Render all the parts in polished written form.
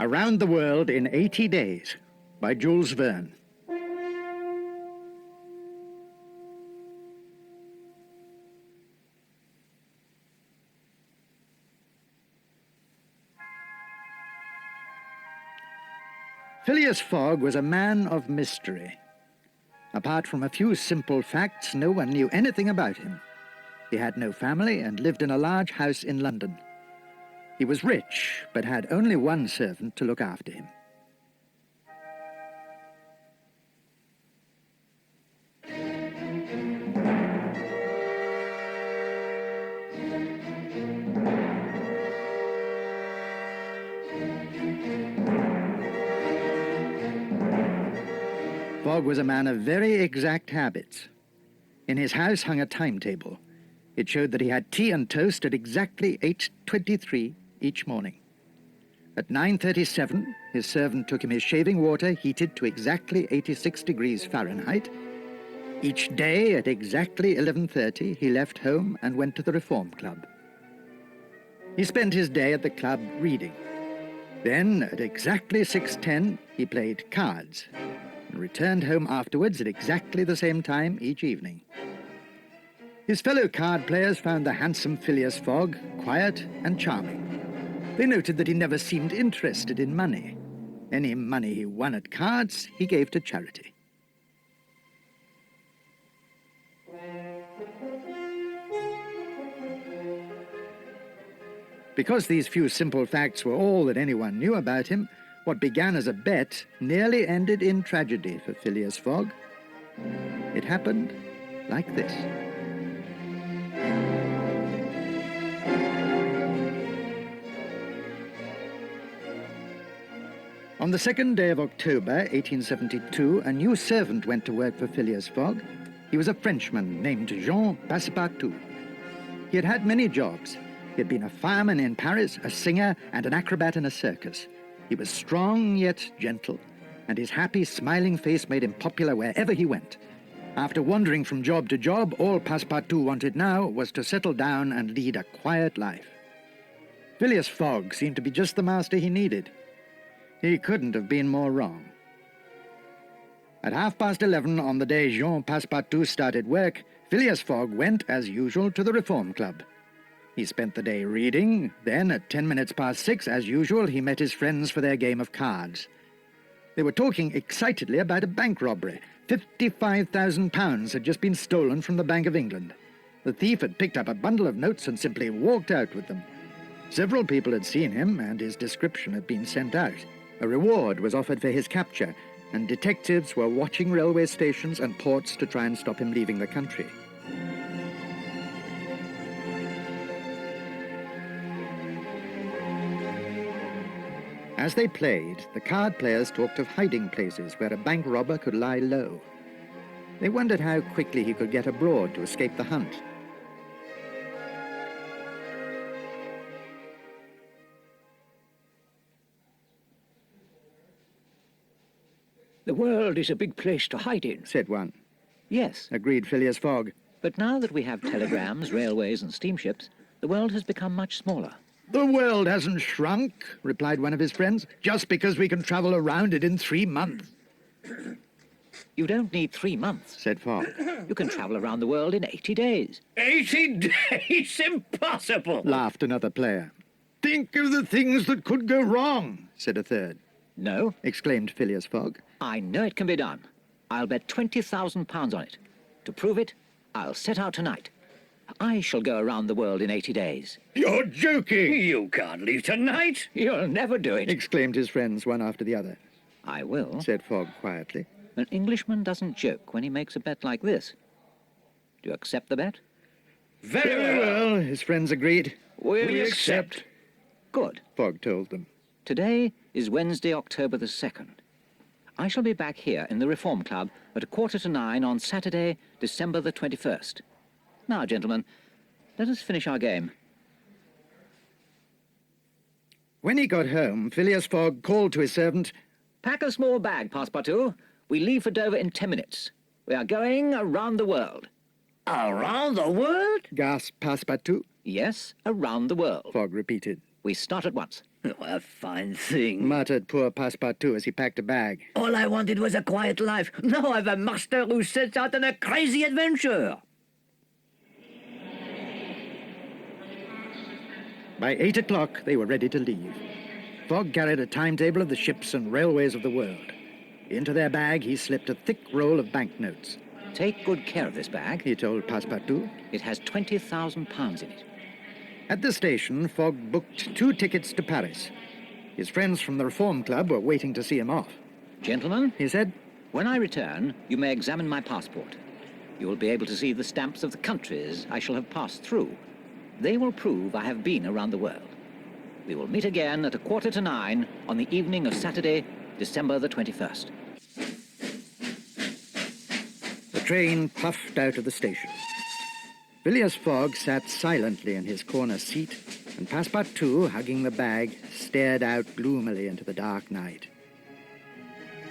Around the World in 80 Days by Jules Verne. Phileas Fogg was a man of mystery. Apart from a few simple facts, no one knew anything about him. He had no family and lived in a large house in London. He was rich, but had only one servant to look after him. Fogg was a man of very exact habits. In his house hung a timetable. It showed that he had tea and toast at exactly 8:23 each morning. At 9:37, his servant took him his shaving water heated to exactly 86 degrees Fahrenheit. Each day at exactly 11:30, he left home and went to the Reform Club. He spent his day at the club reading. Then, at exactly 6:10, he played cards and returned home afterwards at exactly the same time each evening. His fellow card players found the handsome Phileas Fogg quiet and charming. They noted that he never seemed interested in money. Any money he won at cards, he gave to charity. Because these few simple facts were all that anyone knew about him, what began as a bet nearly ended in tragedy for Phileas Fogg. It happened like this. On the 2nd day of October, 1872, a new servant went to work for Phileas Fogg. He was a Frenchman named Jean Passepartout. He had had many jobs. He had been a fireman in Paris, a singer, and an acrobat in a circus. He was strong yet gentle, and his happy, smiling face made him popular wherever he went. After wandering from job to job, all Passepartout wanted now was to settle down and lead a quiet life. Phileas Fogg seemed to be just the master he needed. He couldn't have been more wrong. At 11:30 on the day Jean Passepartout started work, Phileas Fogg went, as usual, to the Reform Club. He spent the day reading, then at 6:10, as usual, he met his friends for their game of cards. They were talking excitedly about a bank robbery. £55,000 had just been stolen from the Bank of England. The thief had picked up a bundle of notes and simply walked out with them. Several people had seen him, and his description had been sent out. A reward was offered for his capture, and detectives were watching railway stations and ports to try and stop him leaving the country. As they played, the card players talked of hiding places where a bank robber could lie low. They wondered how quickly he could get abroad to escape the hunt. The world is a big place to hide in, said one. Yes, Agreed Phileas Fogg. but now that we have telegrams, railways and steamships, the world has become much smaller. The world hasn't shrunk, replied one of his friends, just because we can travel around it in 3 months. You don't need 3 months. Said Fogg. You can travel around the world in 80 days. 80 days? Impossible! Laughed another player. Think of the things that could go wrong, said a third. No, Exclaimed Phileas Fogg. I know it can be done. I'll bet £20,000 on it. To prove it, I'll set out tonight. I shall go around the world in 80 days. You're joking, You can't leave tonight. You'll never do it. exclaimed his friends one after the other. I will. Said Fogg quietly. An Englishman doesn't joke when he makes a bet like this. Do you accept the bet? Very well. His friends agreed. We accept. Good. Fogg told them. Today is Wednesday, October the 2nd. I shall be back here in the Reform Club at 9:15 on Saturday, December the 21st. Now, gentlemen, let us finish our game. When he got home, Phileas Fogg called to his servant. Pack a small bag, Passepartout. We leave for Dover in 10 minutes. We are going around the world. Around the world? Gasped Passepartout. Yes, around the world. Fogg repeated. We start at once. Oh, a fine thing. Muttered poor Passepartout as he packed a bag. All I wanted was a quiet life. Now I've a master who sets out on a crazy adventure. By 8 o'clock, they were ready to leave. Fogg carried a timetable of the ships and railways of the world. Into their bag, he slipped a thick roll of banknotes. Take good care of this bag. He told Passepartout. It has £20,000 in it. At the station, Fogg booked 2 tickets to Paris. His friends from the Reform Club were waiting to see him off. Gentlemen, He said, when I return, you may examine my passport. You will be able to see the stamps of the countries I shall have passed through. They will prove I have been around the world. We will meet again at 9:15 on the evening of Saturday, December the 21st. The train puffed out of the station. Phileas Fogg sat silently in his corner seat, and Passepartout, hugging the bag, stared out gloomily into the dark night.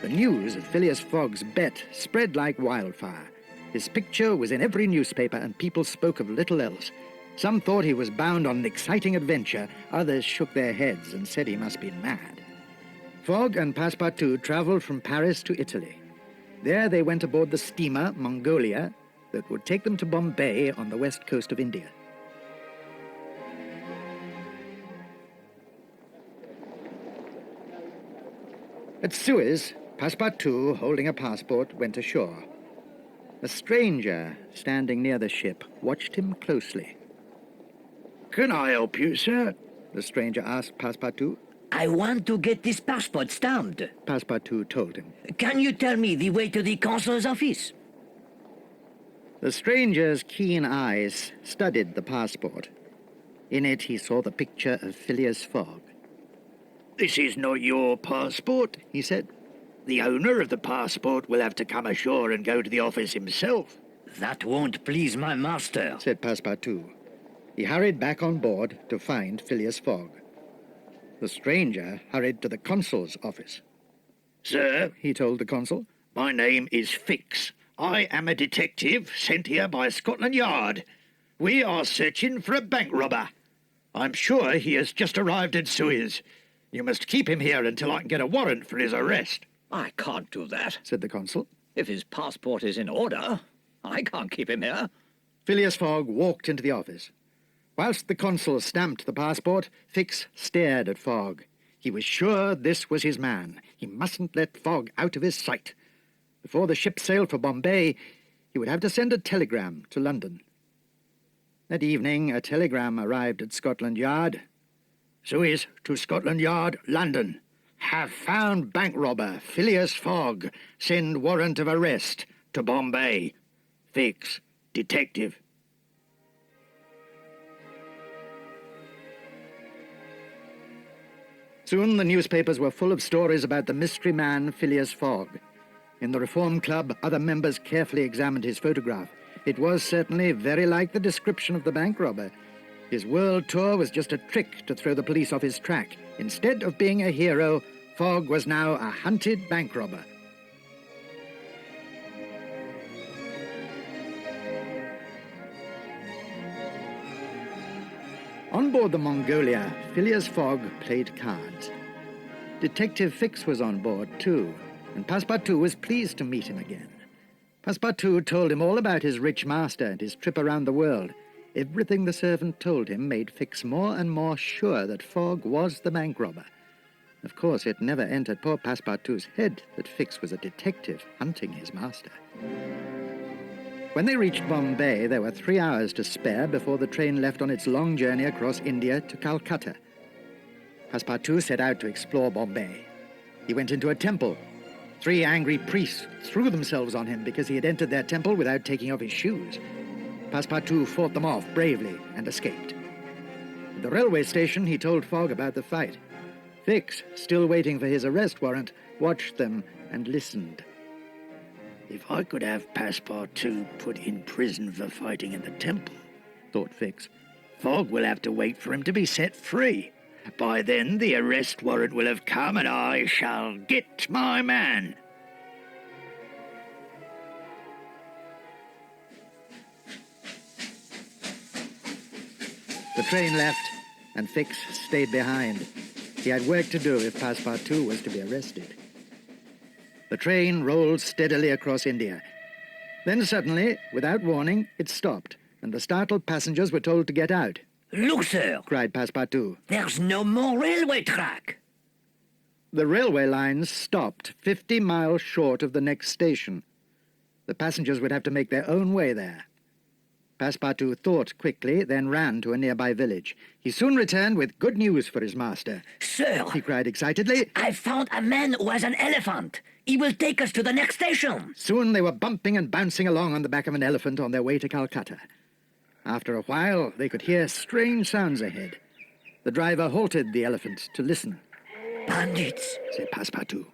The news of Phileas Fogg's bet spread like wildfire. His picture was in every newspaper, and people spoke of little else. Some thought he was bound on an exciting adventure. Others shook their heads and said he must be mad. Fogg and Passepartout travelled from Paris to Italy. There they went aboard the steamer Mongolia that would take them to Bombay on the west coast of India. At Suez, Passepartout, holding a passport, went ashore. A stranger, standing near the ship, watched him closely. "Can I help you, sir?" the stranger asked Passepartout. I want to get this passport stamped. Passepartout told him. Can you tell me the way to the consul's office? The stranger's keen eyes studied the passport. In it he saw the picture of Phileas Fogg. "This is not your passport," he said. "The owner of the passport will have to come ashore and go to the office himself," That won't please my master. said Passepartout. He hurried back on board to find Phileas Fogg. The stranger hurried to the consul's office. "Sir," he told the consul, "my name is Fix. I am a detective sent here by Scotland Yard. We are searching for a bank robber. I'm sure he has just arrived at Suez. You must keep him here until I can get a warrant for his arrest," I can't do that. said the consul. If his passport is in order, I can't keep him here. Phileas Fogg walked into the office. Whilst the consul stamped the passport, Fix stared at Fogg. He was sure this was his man. He mustn't let Fogg out of his sight. Before the ship sailed for Bombay, he would have to send a telegram to London. That evening, a telegram arrived at Scotland Yard. "Suez to Scotland Yard, London. Have found bank robber Phileas Fogg. Send warrant of arrest to Bombay. Fix, detective." Soon the newspapers were full of stories about the mystery man Phileas Fogg. In the Reform Club, other members carefully examined his photograph. It was certainly very like the description of the bank robber. His world tour was just a trick to throw the police off his track. Instead of being a hero, Fogg was now a hunted bank robber. On board the Mongolia, Phileas Fogg played cards. Detective Fix was on board, too, and Passepartout was pleased to meet him again. Passepartout told him all about his rich master and his trip around the world. Everything the servant told him made Fix more and more sure that Fogg was the bank robber. Of course, it never entered poor Passepartout's head that Fix was a detective hunting his master. When they reached Bombay, there were 3 hours to spare before the train left on its long journey across India to Calcutta. Passepartout set out to explore Bombay. He went into a temple. 3 angry priests threw themselves on him because he had entered their temple without taking off his shoes. Passepartout fought them off bravely and escaped. At the railway station, he told Fogg about the fight. Fix, still waiting for his arrest warrant, watched them and listened. "If I could have Passepartout put in prison for fighting in the temple," thought Fix, "Fogg will have to wait for him to be set free. By then the arrest warrant will have come and I shall get my man." train left, and Fix stayed behind. He had work to do if Passepartout was to be arrested. The train rolled steadily across India. Then suddenly, without warning, it stopped, and the startled passengers were told to get out. Look, sir, Cried Passepartout. there's no more railway track. The railway lines stopped 50 miles short of the next station. The passengers would have to make their own way there. Passepartout thought quickly, then ran to a nearby village. He soon returned with good news for his master. Sir, He cried excitedly. I found a man who has an elephant. He will take us to the next station. Soon they were bumping and bouncing along on the back of an elephant on their way to Calcutta. After a while, they could hear strange sounds ahead. The driver halted the elephant to listen. Bandits. Said Passepartout.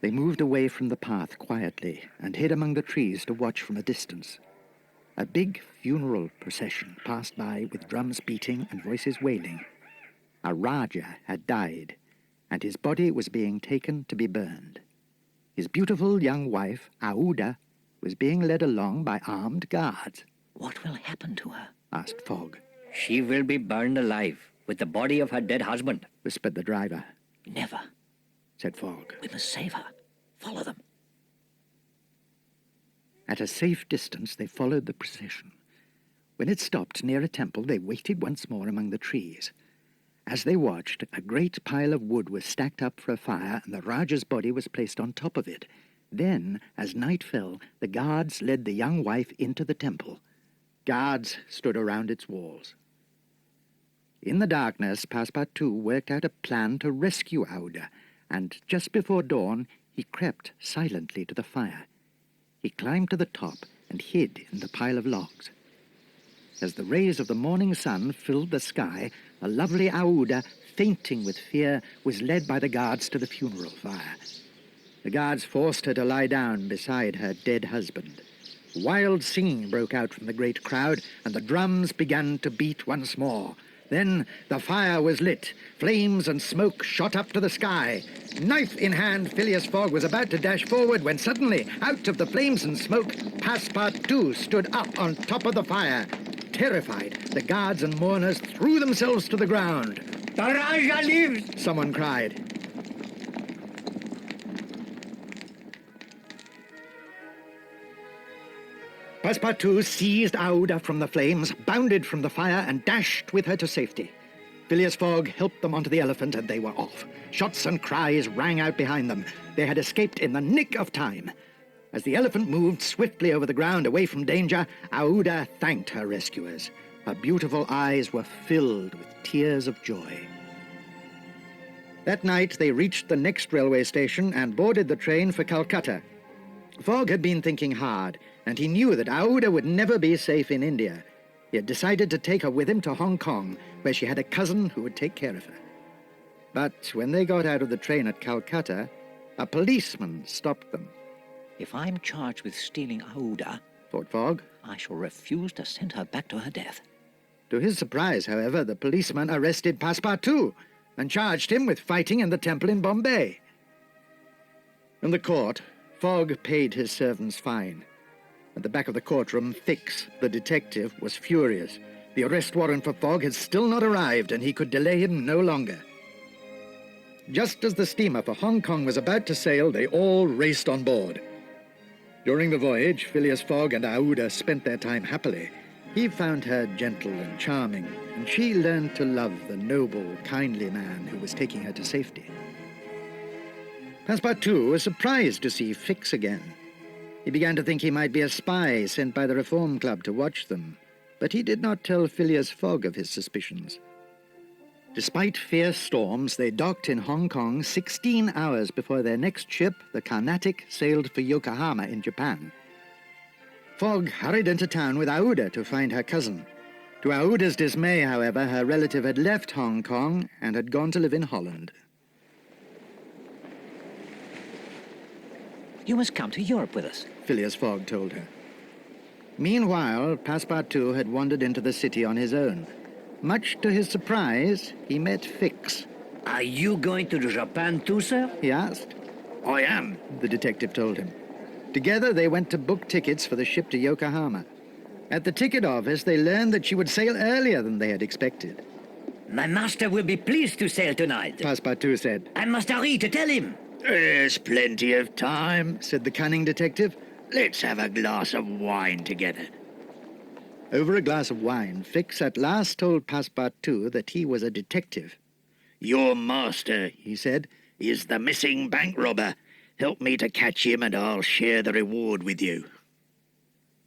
They moved away from the path quietly and hid among the trees to watch from a distance. A big funeral procession passed by with drums beating and voices wailing. A Raja had died, and his body was being taken to be burned. His beautiful young wife, Aouda, was being led along by armed guards. What will happen to her? Asked Fogg, She will be burned alive with the body of her dead husband. whispered the driver. Never. Said Fogg. We must save her. Follow them. At a safe distance, they followed the procession. When it stopped near a temple, they waited once more among the trees. As they watched, a great pile of wood was stacked up for a fire, and the Raja's body was placed on top of it. Then, as night fell, the guards led the young wife into the temple. Guards stood around its walls. In the darkness, Passepartout worked out a plan to rescue Aouda, and just before dawn, he crept silently to the fire. He climbed to the top and hid in the pile of logs. As the rays of the morning sun filled the sky, a lovely Aouda, fainting with fear, was led by the guards to the funeral fire. The guards forced her to lie down beside her dead husband. Wild singing broke out from the great crowd, and the drums began to beat once more. Then the fire was lit. Flames and smoke shot up to the sky. Knife in hand, Phileas Fogg was about to dash forward when suddenly, out of the flames and smoke, Passepartout stood up on top of the fire. Terrified, the guards and mourners threw themselves to the ground. The Raja lives! Someone cried. Passepartout seized Aouda from the flames, bounded from the fire, and dashed with her to safety. Phileas Fogg helped them onto the elephant, and they were off. Shots and cries rang out behind them. They had escaped in the nick of time. As the elephant moved swiftly over the ground away from danger, Aouda thanked her rescuers. Her beautiful eyes were filled with tears of joy. That night they reached the next railway station and boarded the train for Calcutta. Fogg had been thinking hard, and he knew that Aouda would never be safe in India. He had decided to take her with him to Hong Kong, where she had a cousin who would take care of her. But when they got out of the train at Calcutta, a policeman stopped them. If I'm charged with stealing Aouda, Thought Fogg. I shall refuse to send her back to her death. To his surprise, however, the policeman arrested Passepartout and charged him with fighting in the temple in Bombay. In the court, Fogg paid his servant's fine. At the back of the courtroom, Fix, the detective, was furious. The arrest warrant for Fogg had still not arrived, and he could delay him no longer. Just as the steamer for Hong Kong was about to sail, they all raced on board. During the voyage, Phileas Fogg and Aouda spent their time happily. He found her gentle and charming, and she learned to love the noble, kindly man who was taking her to safety. Passepartout was surprised to see Fix again. He began to think he might be a spy sent by the Reform Club to watch them, but he did not tell Phileas Fogg of his suspicions. Despite fierce storms, they docked in Hong Kong 16 hours before their next ship, the Carnatic, sailed for Yokohama in Japan. Fogg hurried into town with Aouda to find her cousin. To Aouda's dismay, however, her relative had left Hong Kong and had gone to live in Holland. You must come to Europe with us. Phileas Fogg told her. Meanwhile, Passepartout had wandered into the city on his own. Much to his surprise, he met Fix. Are you going to Japan too, sir? He asked. I am, the detective told him. Together they went to book tickets for the ship to Yokohama. At the ticket office, they learned that she would sail earlier than they had expected. My master will be pleased to sail tonight. Passepartout said. I must hurry to tell him. There's plenty of time, said the cunning detective. Let's have a glass of wine together. Over a glass of wine, Fix at last told Passepartout that he was a detective. Your master, he said, is the missing bank robber. Help me to catch him and I'll share the reward with you.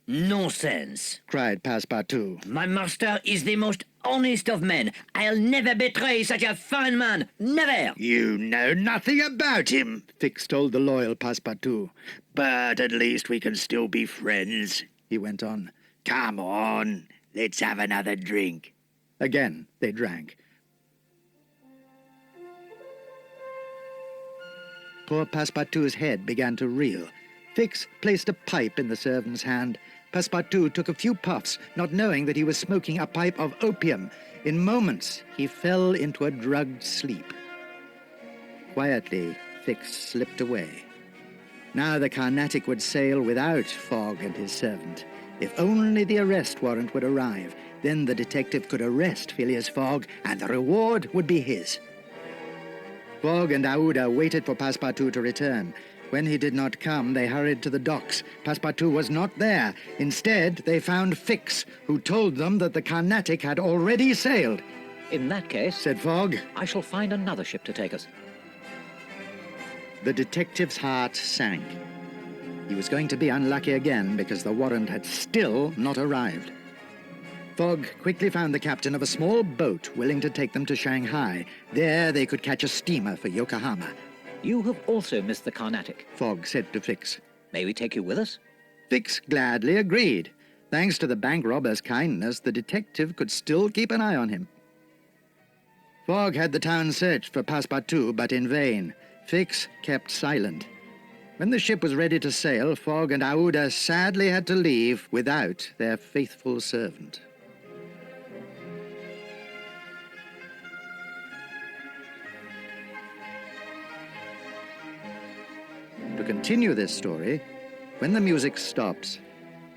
Nonsense, cried Passepartout. My master is the most honest of men. I'll never betray such a fine man. Never. You know nothing about him, Fix told the loyal Passepartout. But at least we can still be friends, he went on. Come on, let's have another drink. Again, they drank. Poor Passepartout's head began to reel. Fix placed a pipe in the servant's hand. Passepartout took a few puffs, not knowing that he was smoking a pipe of opium. In moments, he fell into a drugged sleep. Quietly, Fix slipped away. Now the Carnatic would sail without Fogg and his servant. If only the arrest warrant would arrive, then the detective could arrest Phileas Fogg, and the reward would be his. Fogg and Aouda waited for Passepartout to return. When he did not come, they hurried to the docks. Passepartout was not there. Instead, they found Fix, who told them that the Carnatic had already sailed. In that case, said Fogg, I shall find another ship to take us. The detective's heart sank. He was going to be unlucky again because the warrant had still not arrived. Fogg quickly found the captain of a small boat willing to take them to Shanghai. There they could catch a steamer for Yokohama. You have also missed the Carnatic, Fogg said to Fix. May we take you with us? Fix gladly agreed. Thanks to the bank robber's kindness, the detective could still keep an eye on him. Fogg had the town searched for Passepartout, but in vain. Fix kept silent. When the ship was ready to sail, Fogg and Aouda sadly had to leave without their faithful servant. To continue this story, when the music stops,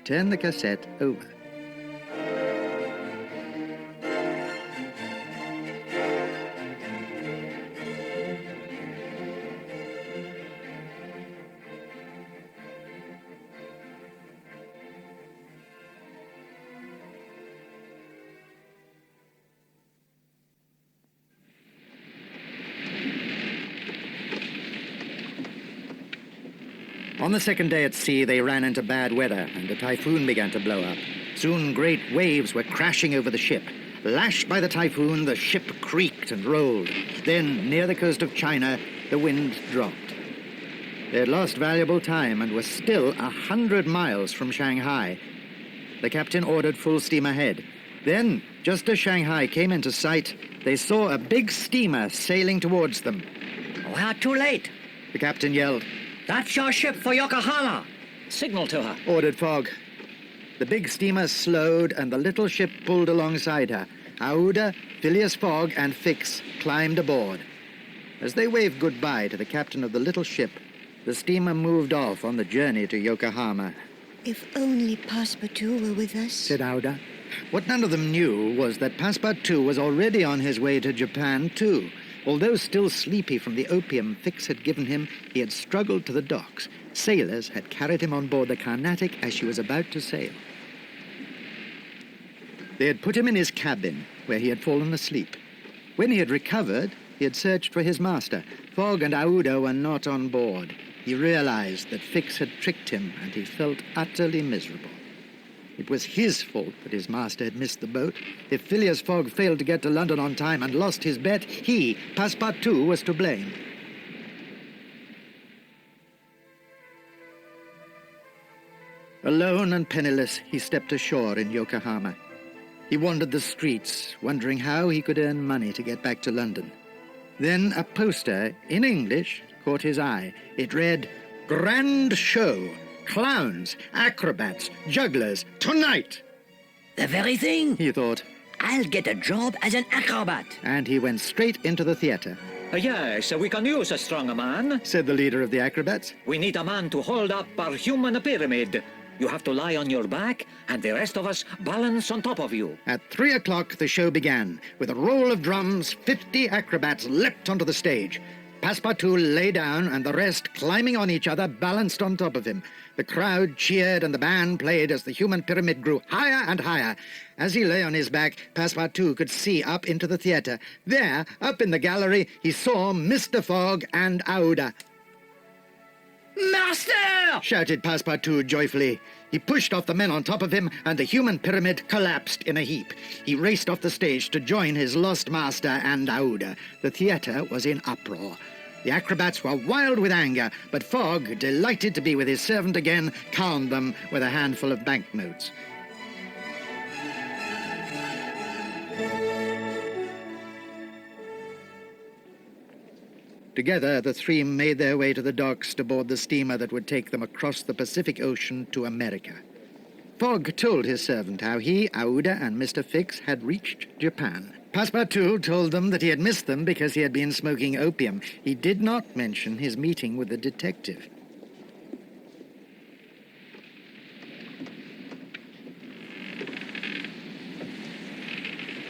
turn the cassette over. On the second day at sea, they ran into bad weather, and a typhoon began to blow up. Soon great waves were crashing over the ship. Lashed by the typhoon, the ship creaked and rolled. Then, near the coast of China, the wind dropped. They had lost valuable time and were still 100 miles from Shanghai. The captain ordered full steam ahead. Then, just as Shanghai came into sight, they saw a big steamer sailing towards them. We are too late. The captain yelled. That's your ship for Yokohama. Signal to her, ordered Fogg. The big steamer slowed and the little ship pulled alongside her. Aouda, Phileas Fogg, and Fix climbed aboard. As they waved goodbye to the captain of the little ship, the steamer moved off on the journey to Yokohama. If only Passepartout were with us, said Aouda. What none of them knew was that Passepartout was already on his way to Japan, too. Although still sleepy from the opium Fix had given him, he had struggled to the docks. Sailors had carried him on board the Carnatic as she was about to sail. They had put him in his cabin, where he had fallen asleep. When he had recovered, he had searched for his master. Fogg and Aouda were not on board. He realized that Fix had tricked him, and he felt utterly miserable. It was his fault that his master had missed the boat. If Phileas Fogg failed to get to London on time and lost his bet, he, Passepartout, was to blame. Alone and penniless, he stepped ashore in Yokohama. He wandered the streets, wondering how he could earn money to get back to London. Then a poster, in English, caught his eye. It read, "Grand Show. Clowns, acrobats, jugglers, tonight!" The very thing. He thought. I'll get a job as an acrobat. And he went straight into the theater. Yes, we can use a strong man. Said the leader of the acrobats. We need a man to hold up our human pyramid. You have to lie on your back, and the rest of us balance on top of you. At 3 o'clock, the show began. With a roll of drums, 50 acrobats leapt onto the stage. Passepartout lay down, and the rest, climbing on each other, balanced on top of him. The crowd cheered, and the band played as the human pyramid grew higher and higher. As he lay on his back, Passepartout could see up into the theatre. There, up in the gallery, he saw Mr. Fogg and Aouda. Master! Shouted Passepartout joyfully. He pushed off the men on top of him, and the human pyramid collapsed in a heap. He raced off the stage to join his lost master and Aouda. The theatre was in uproar. The acrobats were wild with anger, but Fogg, delighted to be with his servant again, calmed them with a handful of banknotes. Together, the three made their way to the docks to board the steamer that would take them across the Pacific Ocean to America. Fogg told his servant how he, Aouda, and Mr. Fix had reached Japan. Passepartout told them that he had missed them because he had been smoking opium. He did not mention his meeting with the detective.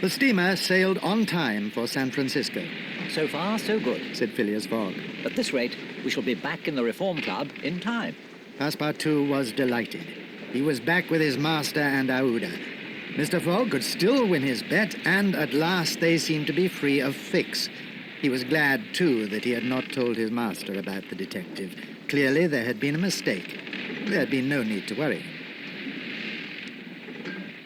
The steamer sailed on time for San Francisco. So far, so good. Said Phileas Fogg. At this rate, we shall be back in the Reform Club in time. Passepartout was delighted. He was back with his master and Aouda. Mr. Fogg could still win his bet, and at last they seemed to be free of Fix. He was glad, too, that he had not told his master about the detective. Clearly, there had been a mistake. There had been no need to worry.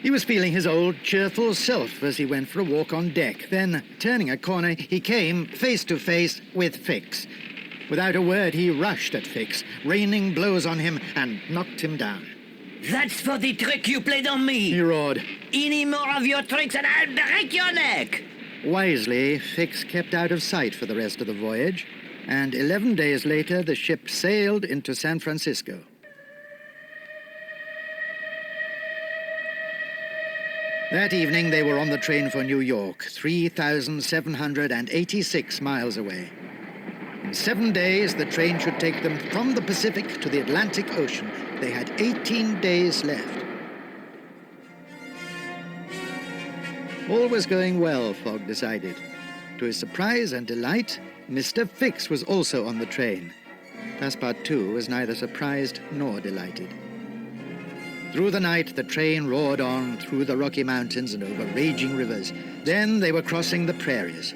He was feeling his old, cheerful self as he went for a walk on deck. Then, turning a corner, he came face to face with Fix. Without a word, he rushed at Fix, raining blows on him, and knocked him down. That's for the trick you played on me. He roared. Any more of your tricks and I'll break your neck. Wisely, Fix kept out of sight for the rest of the voyage, and 11 days later, the ship sailed into San Francisco. That evening, they were on the train for New York, 3,786 miles away. In 7 days, the train should take them from the Pacific to the Atlantic Ocean. They had 18 days left. All was going well, Fogg decided. To his surprise and delight, Mr. Fix was also on the train. Passepartout was neither surprised nor delighted. Through the night, the train roared on through the Rocky Mountains and over raging rivers. Then they were crossing the prairies.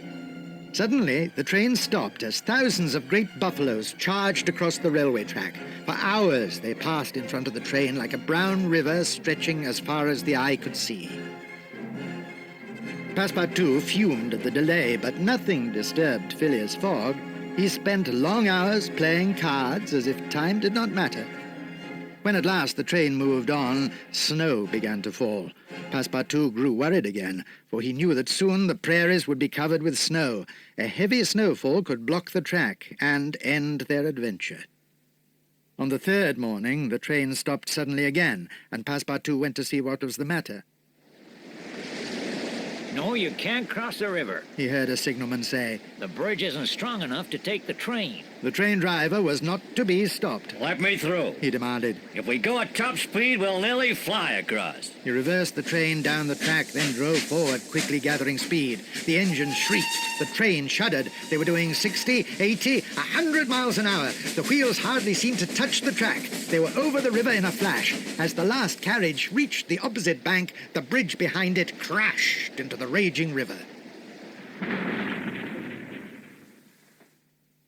Suddenly, the train stopped as thousands of great buffaloes charged across the railway track. For hours, they passed in front of the train like a brown river stretching as far as the eye could see. Passepartout fumed at the delay, but nothing disturbed Phileas Fogg. He spent long hours playing cards as if time did not matter. When at last the train moved on, snow began to fall. Passepartout grew worried again, for he knew that soon the prairies would be covered with snow. A heavy snowfall could block the track and end their adventure. On the third morning, the train stopped suddenly again, and Passepartout went to see what was the matter. No, you can't cross the river. He heard a signalman say. The bridge isn't strong enough to take the train. The train driver was not to be stopped. Let me through. He demanded. If we go at top speed, we'll nearly fly across. He reversed the train down the track, then drove forward, quickly gathering speed. The engine shrieked. The train shuddered. They were doing 60, 80, 100 miles an hour. The wheels hardly seemed to touch the track. They were over the river in a flash. As the last carriage reached the opposite bank, the bridge behind it crashed into the raging river.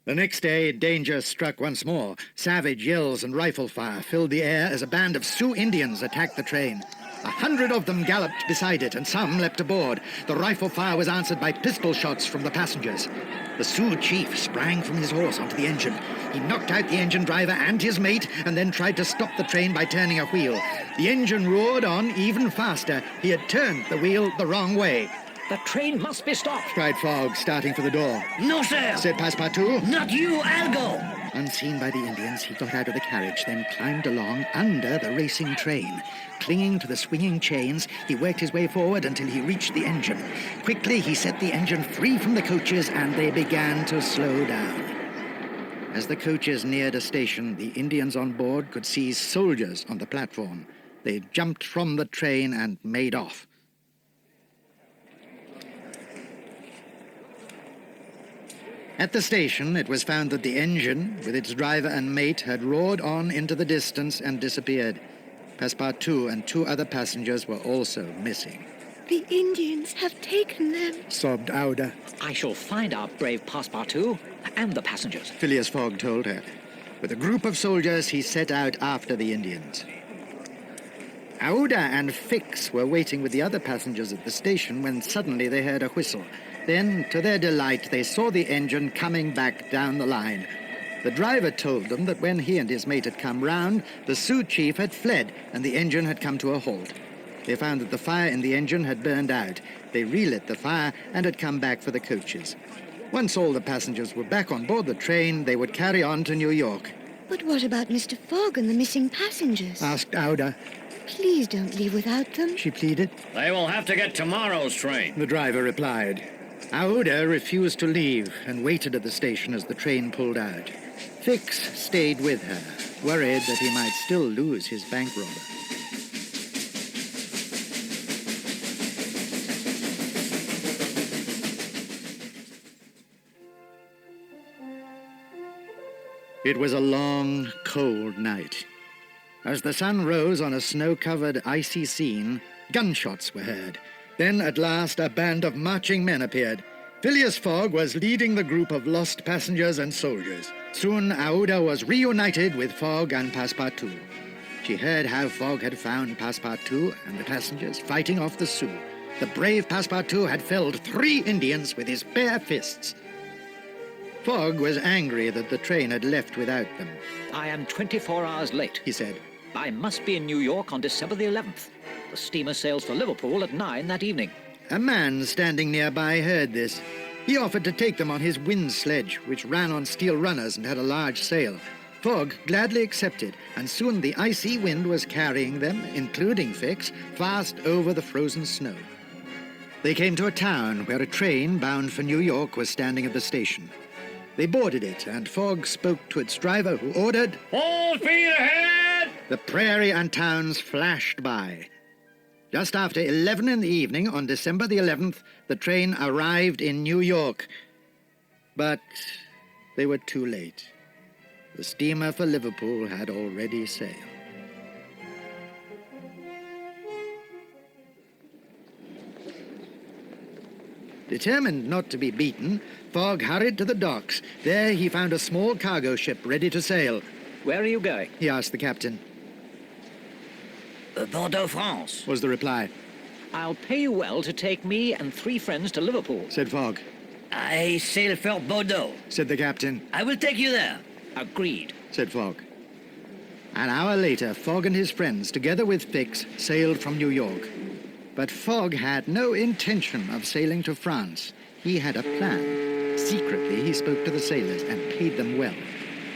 The next day, danger struck once more. Savage yells and rifle fire filled the air as a band of Sioux Indians attacked the train. 100 of them galloped beside it, and some leapt aboard. The rifle fire was answered by pistol shots from the passengers. The Sioux chief sprang from his horse onto the engine. He knocked out the engine driver and his mate, and then tried to stop the train by turning a wheel. The engine roared on even faster. He had turned the wheel the wrong way. The train must be stopped, Cried Fogg, starting for the door. No, sir. Said Passepartout. Not you, I'll go. Unseen by the Indians, he got out of the carriage, then climbed along under the racing train. Clinging to the swinging chains, he worked his way forward until he reached the engine. Quickly, he set the engine free from the coaches, and they began to slow down. As the coaches neared a station, the Indians on board could see soldiers on the platform. They jumped from the train and made off. At the station, it was found that the engine, with its driver and mate, had roared on into the distance and disappeared. Passepartout and 2 other passengers were also missing. The Indians have taken them. Sobbed Auda. I shall find our brave Passepartout and the passengers. Phileas Fogg told her. With a group of soldiers, he set out after the Indians. Auda and Fix were waiting with the other passengers at the station when suddenly they heard a whistle. Then, to their delight, they saw the engine coming back down the line. The driver told them that when he and his mate had come round, the Sioux chief had fled and the engine had come to a halt. They found that the fire in the engine had burned out. They relit the fire and had come back for the coaches. Once all the passengers were back on board the train, they would carry on to New York. But what about Mr. Fogg and the missing passengers? Asked Auda. Please don't leave without them. She pleaded. They will have to get tomorrow's train. The driver replied. Auda refused to leave and waited at the station as the train pulled out. Fix stayed with her, worried that he might still lose his bank robber. It was a long, cold night. As the sun rose on a snow-covered, icy scene, gunshots were heard. Then, at last, a band of marching men appeared. Phileas Fogg was leading the group of lost passengers and soldiers. Soon, Auda was reunited with Fogg and Passepartout. She heard how Fogg had found Passepartout and the passengers fighting off the Sioux. The brave Passepartout had felled 3 Indians with his bare fists. Fogg was angry that the train had left without them. I am 24 hours late, He said. I must be in New York on December the 11th. The steamer sails for Liverpool at 9 that evening. A man standing nearby heard this. He offered to take them on his wind sledge, which ran on steel runners and had a large sail. Fogg gladly accepted, and soon the icy wind was carrying them, including Fix, fast over the frozen snow. They came to a town where a train bound for New York was standing at the station. They boarded it, and Fogg spoke to its driver, who ordered, Full speed ahead! The prairie and towns flashed by. Just after 11 in the evening, on December the 11th, the train arrived in New York. But they were too late. The steamer for Liverpool had already sailed. Determined not to be beaten, Fogg hurried to the docks. There he found a small cargo ship ready to sail. Where are you going? He asked the captain. Bordeaux, France. Was the reply. I'll pay you well to take me and 3 friends to Liverpool. Said Fogg. I sail for Bordeaux. Said the captain. I will take you there. Agreed. Said Fogg. An hour later, Fogg and his friends, together with Fix, sailed from New York. But Fogg had no intention of sailing to France. He had a plan. Secretly, he spoke to the sailors and paid them well.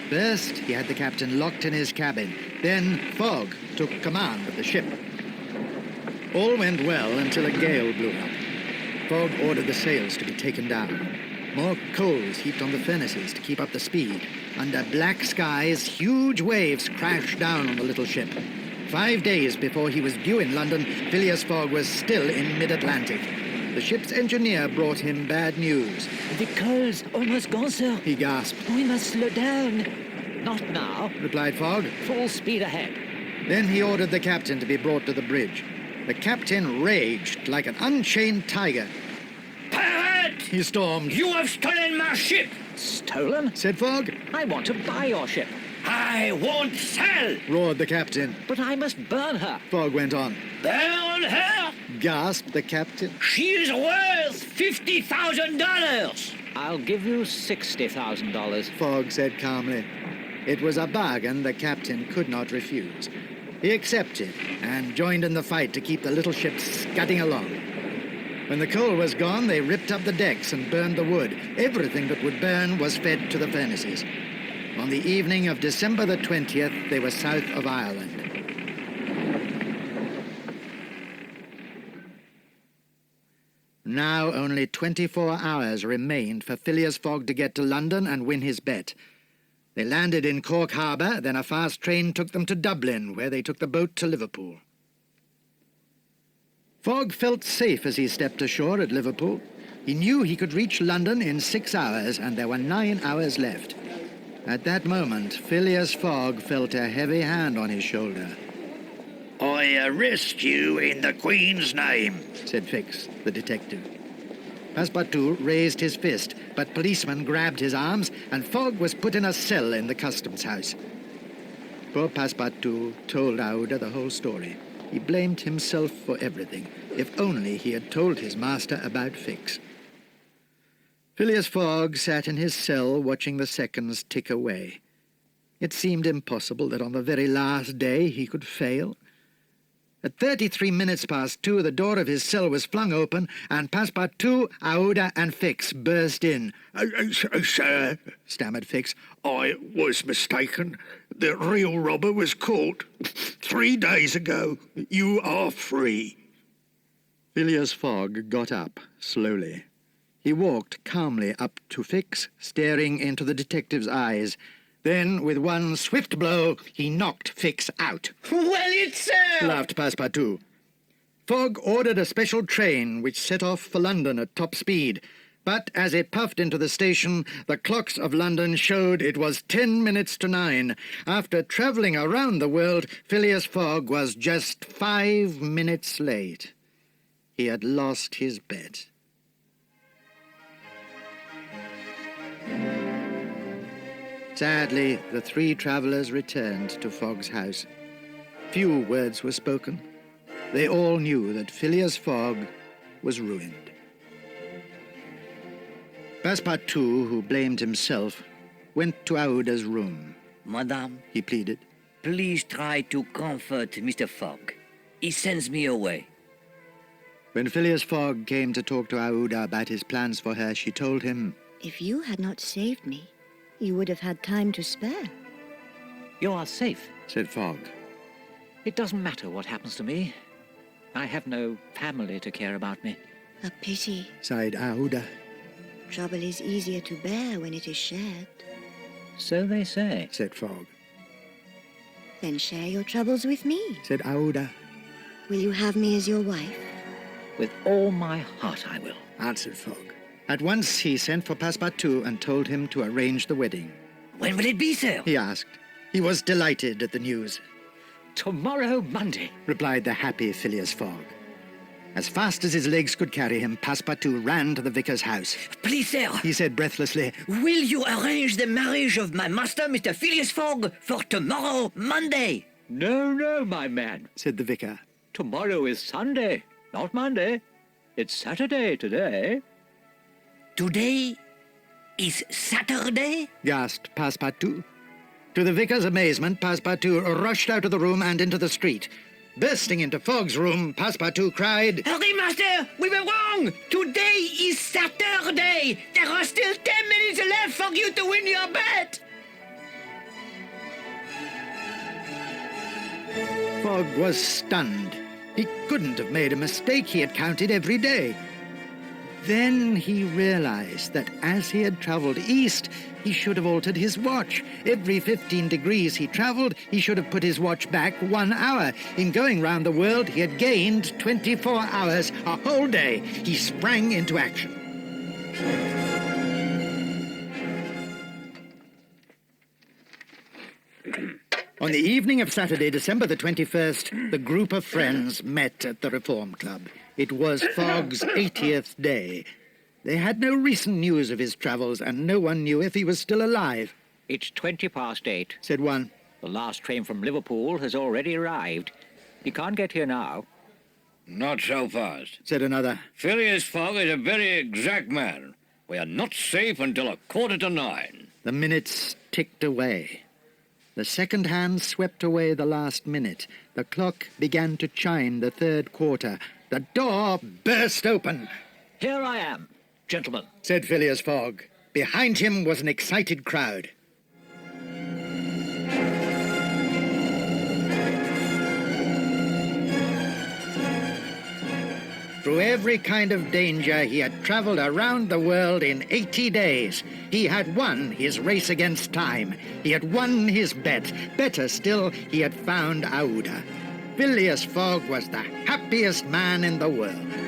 First, he had the captain locked in his cabin. Then, Fogg took command of the ship. All went well until a gale blew up. Fogg ordered the sails to be taken down. More coals heaped on the furnaces to keep up the speed. Under black skies, huge waves crashed down on the little ship. 5 days before he was due in London, Phileas Fogg was still in mid-Atlantic. The ship's engineer brought him bad news. The coal's almost gone, sir. He gasped. We must slow down. Not now. Replied Fogg. Full speed ahead. Then he ordered the captain to be brought to the bridge. The captain raged like an unchained tiger. Pirate! He stormed. You have stolen my ship! Stolen? Said Fogg. I want to buy your ship. I won't sell! Roared the captain. But I must burn her. Fogg went on. Burn her! Gasped the captain. She is worth $50,000! I'll give you $60,000. Fogg said calmly. It was a bargain the captain could not refuse. He accepted and joined in the fight to keep the little ship scudding along. When the coal was gone, they ripped up the decks and burned the wood. Everything that would burn was fed to the furnaces. On the evening of December the 20th, they were south of Ireland. Now only 24 hours remained for Phileas Fogg to get to London and win his bet. They landed in Cork Harbour, then a fast train took them to Dublin, where they took the boat to Liverpool. Fogg felt safe as he stepped ashore at Liverpool. He knew he could reach London in 6 hours, and there were 9 hours left. At that moment, Phileas Fogg felt a heavy hand on his shoulder. I arrest you in the Queen's name, said Fix, the detective. Passepartout raised his fist, but policemen grabbed his arms, and Fogg was put in a cell in the customs house. Poor Passepartout told Aouda the whole story. He blamed himself for everything. If only he had told his master about Fix. Phileas Fogg sat in his cell watching the seconds tick away. It seemed impossible that on the very last day he could fail. At 33 minutes past 2, the door of his cell was flung open, and Passepartout, Aouda, and Fix burst in. Sir, stammered Fix. I was mistaken. The real robber was caught 3 days ago. You are free. Phileas Fogg got up, slowly. He walked calmly up to Fix, staring into the detective's eyes. Then, with one swift blow, he knocked Fix out. Well, it's laughed Passepartout. Fogg ordered a special train which set off for London at top speed. But as it puffed into the station, the clocks of London showed it was 10 minutes to 9. After travelling around the world, Phileas Fogg was just 5 minutes late. He had lost his bet. Sadly, the 3 travellers returned to Fogg's house. Few words were spoken. They all knew that Phileas Fogg was ruined. Passepartout, who blamed himself, went to Aouda's room. Madame, He pleaded. please try to comfort Mr. Fogg. He sends me away. When Phileas Fogg came to talk to Aouda about his plans for her, she told him, If you had not saved me, you would have had time to spare. You are safe. said Fogg. It doesn't matter what happens to me. I have no family to care about me. A pity. Sighed Aouda. Trouble is easier to bear when it is shared. So they say. Said Fogg. Then share your troubles with me. Said Aouda. Will you have me as your wife? With all my heart I will. Answered Fogg. At once he sent for Passepartout and told him to arrange the wedding. When will it be, sir? He asked. He was delighted at the news, Tomorrow, Monday. replied the happy Phileas Fogg. As fast as his legs could carry him, Passepartout ran to the vicar's house. Please, sir, He said breathlessly, will you arrange the marriage of my master, Mr. Phileas Fogg, for tomorrow, Monday? No, my man. said the vicar. Tomorrow is Sunday, not Monday. It's Saturday today. Today is Saturday? Gasped Passepartout. To the vicar's amazement, Passepartout rushed out of the room and into the street. Bursting into Fogg's room, Passepartout cried, Hurry, master! We were wrong! Today is Saturday! There are still 10 minutes left for you to win your bet! Fogg was stunned. He couldn't have made a mistake. He had counted every day. Then he realized that as he had traveled east, he should have altered his watch. Every 15 degrees he traveled, he should have put his watch back 1 hour. In going round the world, he had gained 24 hours, a whole day. He sprang into action. On the evening of Saturday, December the 21st, the group of friends met at the Reform Club. It was Fogg's 80th day. They had no recent news of his travels, and no one knew if he was still alive. It's 8:20, Said one. The last train from Liverpool has already arrived. He can't get here now. Not so fast. Said another. Phileas Fogg is a very exact man. We are not safe until 9:15. The minutes ticked away. The second hand swept away the last minute. The clock began to chime the third quarter. The door burst open. Here I am, gentlemen. Said Phileas Fogg. Behind him was an excited crowd. Through every kind of danger, he had traveled around the world in 80 days. He had won his race against time. He had won his bet. Better still, he had found Aouda. Phileas Fogg was the happiest man in the world.